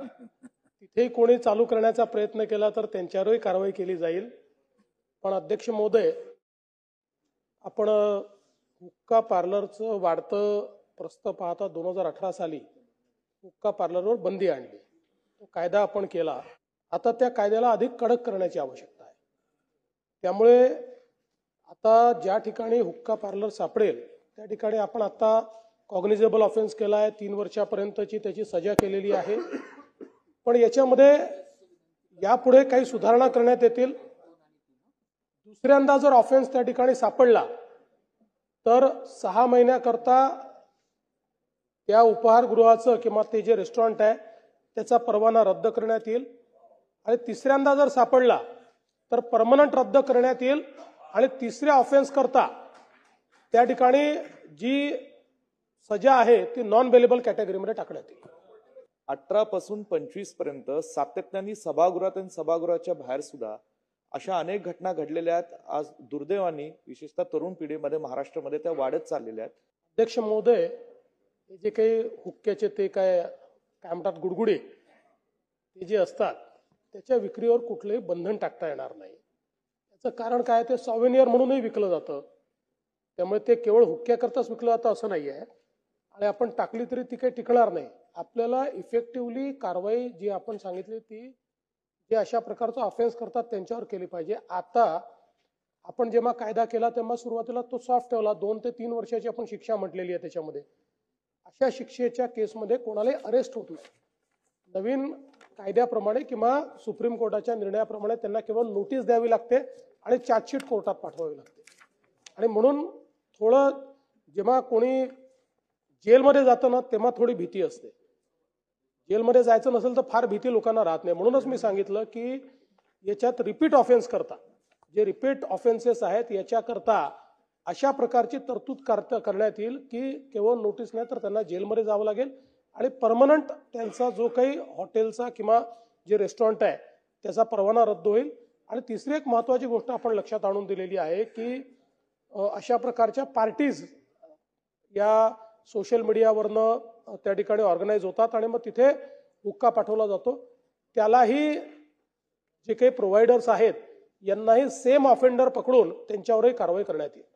तिथेही कोणी चालू करण्याचा प्रयत्न केला तर त्यांच्यावरही कारवाई केली जाईल. पण अध्यक्ष महोदय, आपण हुक्का पार्लरचं वाढतं प्रस्ताव पाहता 2018 साली हुक्का पार्लरवर बंदी आणली. तो कायदा आपण केला. आता त्या कायद्याला अधिक कडक करण्याची आवश्यकता आहे. त्यामुळे आता ज्या ठिकाणी हुक्का पार्लर सापडेल त्या ठिकाणी आपण आता कॉग्निजेबल ऑफेन्स केला आहे. 3 वर्षापर्यंतची त्याची सजा केलेली आहे. पण याच्यामध्ये यापुढे काही सुधारणा करण्यात येतील. दुसऱ्यांदा जर ऑफेन्स त्या ठिकाणी सापडला तर 6 महिन्याकरता त्या उपहारगृहाचं किंवा ते जे रेस्टॉरंट आहे त्याचा परवाना रद्द करण्यात येईल. आणि तिसऱ्यांदा जर सापडला तर परमनंट रद्द करण्यात येईल. आणि तिसऱ्या ऑफेन्स करता त्या ठिकाणी जी सजा आहे ती नॉन बेलेबल कॅटेगरीमध्ये टाकण्यात येईल. 18 पासून 25 पर्यंत सातत्याने सभागृहात आणि सभागृहाच्या बाहेर सुद्धा अशा अनेक घटना घडलेल्या आहेत. आज दुर्दैवाने विशेषतः तरुण पिढीमध्ये महाराष्ट्रामध्ये त्या वाढत चाललेल्या आहेत. अध्यक्ष महोदय, हे जे काही हुक्क्याचे ते काय म्हणतात गुडगुडे ते जे असतात त्याच्या विक्रीवर कुठलंही बंधन टाकता येणार नाही. त्याचं कारण काय, ते सॉव्हेनियर म्हणूनही विकलं जातं. त्यामुळे ते केवळ हुक्क्याकरताच विकलं जातं असं नाही आहे. आणि आपण टाकली तरी ती काही टिकणार नाही. आपल्याला इफेक्टिव्हली कारवाई जी आपण सांगितली ती जे अशा प्रकारचा ऑफेन्स करतात त्यांच्यावर केली पाहिजे. आता आपण जेव्हा कायदा केला तेव्हा सुरुवातीला तो सॉफ्ट ठेवला. 2 ते 3 वर्षाची आपण शिक्षा म्हटलेली आहे त्याच्यामध्ये. अशा शिक्षेच्या केसमध्ये कोणालाही अरेस्ट होत नाही. नवीन कायद्याप्रमाणे किंवा सुप्रीम कोर्टाच्या निर्णयाप्रमाणे त्यांना केवळ नोटीस द्यावी लागते आणि चार्जशीट कोर्टात पाठवावी लागते. आणि म्हणून थोडं जेव्हा कोणी जेलमध्ये जातं ना तेव्हा थोडी भीती असते. जेलमध्ये जायचं नसेल तर फार भीती लोकांना राहत नाही. म्हणूनच मी सांगितलं की याच्यात रिपीट ऑफेन्स करता जे रिपीट ऑफेन्सेस आहेत याच्याकरता अशा प्रकारची तरतूद करण्यात येईल की केवळ नोटीस नाही तर त्यांना जेलमध्ये जावं लागेल आणि परमनंट त्यांचा जो काही हॉटेलचा किंवा जे रेस्टॉरंट आहे त्याचा परवाना रद्द होईल. आणि तिसरी एक महत्त्वाची गोष्ट आपण लक्षात आणून दिलेली आहे की अशा प्रकारच्या पार्टीज या सोशल मीडियावरनं त्या ठिकाणी ऑर्गनाईज होतात आणि मग तिथे हुक्का पाठवला जातो. त्यालाही जे काही प्रोव्हायडर्स आहेत यांनाही सेम ऑफेंडर पकडून त्यांच्यावरही कारवाई करण्यात येईल.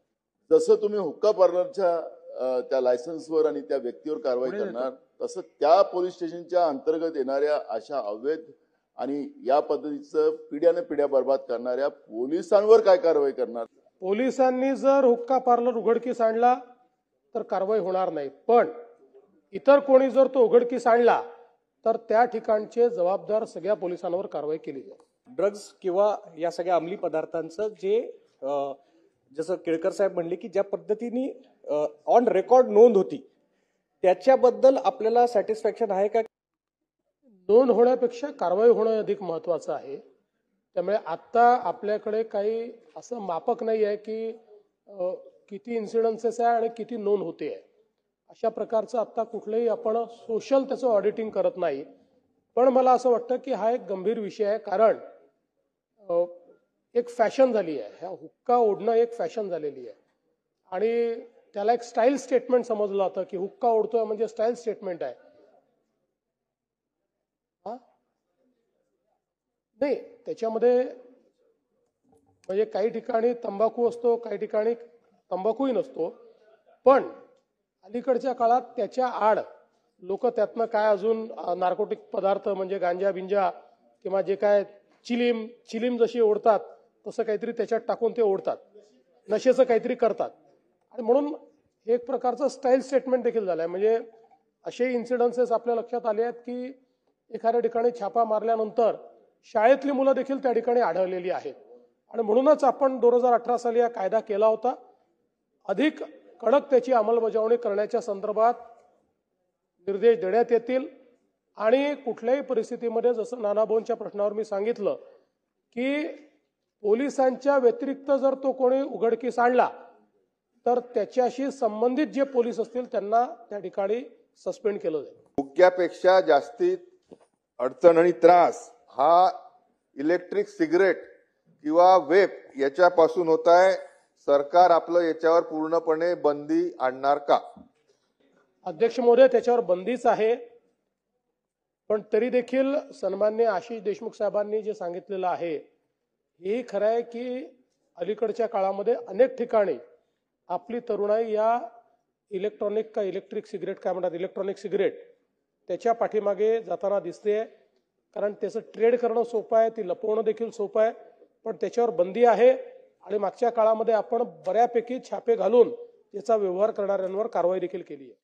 जसं तुम्ही हुक्का पार्लरच्या त्या लायसन्सवर आणि त्या व्यक्तीवर कारवाई करणार तसं त्या पोलीस स्टेशनच्या अंतर्गत येणाऱ्या अशा अवैध आणि या पद्धतीचं पिढ्याने पिढ्या बर्बाद करणाऱ्या पोलिसांवर काय कारवाई करणार? पोलिसांनी जर हुक्का पार्लर उघडकीस आणला तर कारवाई होणार नाही. पण इतर कोणी जर तो उघडकीस आणला तर त्या ठिकाणचे जबाबदार सगळ्या पोलिसांवर कारवाई केली जाईल. ड्रग्ज किंवा या सगळ्या अंमली पदार्थांचं जे जसं केळकर साहेब म्हणले की ज्या पद्धतीने ऑन रेकॉर्ड नोंद होती त्याच्याबद्दल आपल्याला सॅटिस्फॅक्शन आहे का? नोंद होण्यापेक्षा कारवाई होणं अधिक महत्वाचं आहे. त्यामुळे आता आपल्याकडे काही असं मापक नाही आहे की किती इन्सिडन्सेस आहे आणि किती नोंद होते आहे. अशा प्रकारचं आता कुठलंही आपण सोशल त्याचं ऑडिटिंग करत नाही. पण मला असं वाटतं की हा एक गंभीर विषय आहे. कारण एक फॅशन झाली आहे. ह्या हुक्का ओढणं एक फॅशन झालेली आहे आणि त्याला एक स्टाईल स्टेटमेंट समजलं जातं की हुक्का ओढतोय म्हणजे स्टाईल स्टेटमेंट आहे. नाही, त्याच्यामध्ये म्हणजे काही ठिकाणी तंबाखू असतो, काही ठिकाणी तंबाखूही नसतो. पण अलीकडच्या काळात त्याच्या आड लोक त्यातनं काय अजून नार्कोटिक पदार्थ म्हणजे गांजा बिंजा किंवा जे काय चिलीम जशी ओढतात तसं काहीतरी त्याच्यात टाकून ते ओढतात, नशेचं काहीतरी करतात. आणि म्हणून हे एक प्रकारचं स्टाईल स्टेटमेंट देखील झालंय. म्हणजे असे इन्सिडन्सेस आपल्या लक्षात आले आहेत की एखाद्या ठिकाणी छापा मारल्यानंतर शाळेतली मुलं देखील त्या ठिकाणी आढळलेली आहेत. आणि म्हणूनच आपण 2018 साली हा कायदा केला होता. अधिक कडक त्याची अंमलबजावणी करण्याच्या संदर्भात निर्देश देण्यात येतील. आणि कुठल्याही परिस्थितीमध्ये जसं नानाभाऊंच्या प्रश्नावर मी सांगितलं की पोलिसांच्या व्यतिरिक्त जर तो कोणी उघडकीस आणला तर त्याच्याशी संबंधित जे पोलीस असतील त्यांना त्या ठिकाणी सस्पेंड केलं जाईल. हुक्क्यापेक्षा जास्ती अडचण आणि त्रास हा इलेक्ट्रिक सिगरेट किंवा वेप याच्यापासून होत आहे. सरकार आपलं याच्यावर पूर्णपणे बंदी आणणार का? अध्यक्ष महोदय, त्याच्यावर बंदीच आहे. पण तरी देखील सन्मान्य आशिष देशमुख साहेबांनी जे सांगितलेलं आहे हेही खरं आहे की अलीकडच्या काळामध्ये अनेक ठिकाणी आपली तरुणाई या इलेक्ट्रिक सिगरेट काय म्हणतात इलेक्ट्रॉनिक सिगरेट त्याच्या पाठीमागे जाताना दिसते. कारण त्याचं ट्रेड करणं सोपं आहे, ती लपवणं देखील सोपं आहे, पण त्याच्यावर बंदी आहे आणि मागच्या काळामध्ये आपण बऱ्यापैकी छापे घालून त्याचा व्यवहार करणाऱ्यांवर कारवाई देखील केली आहे.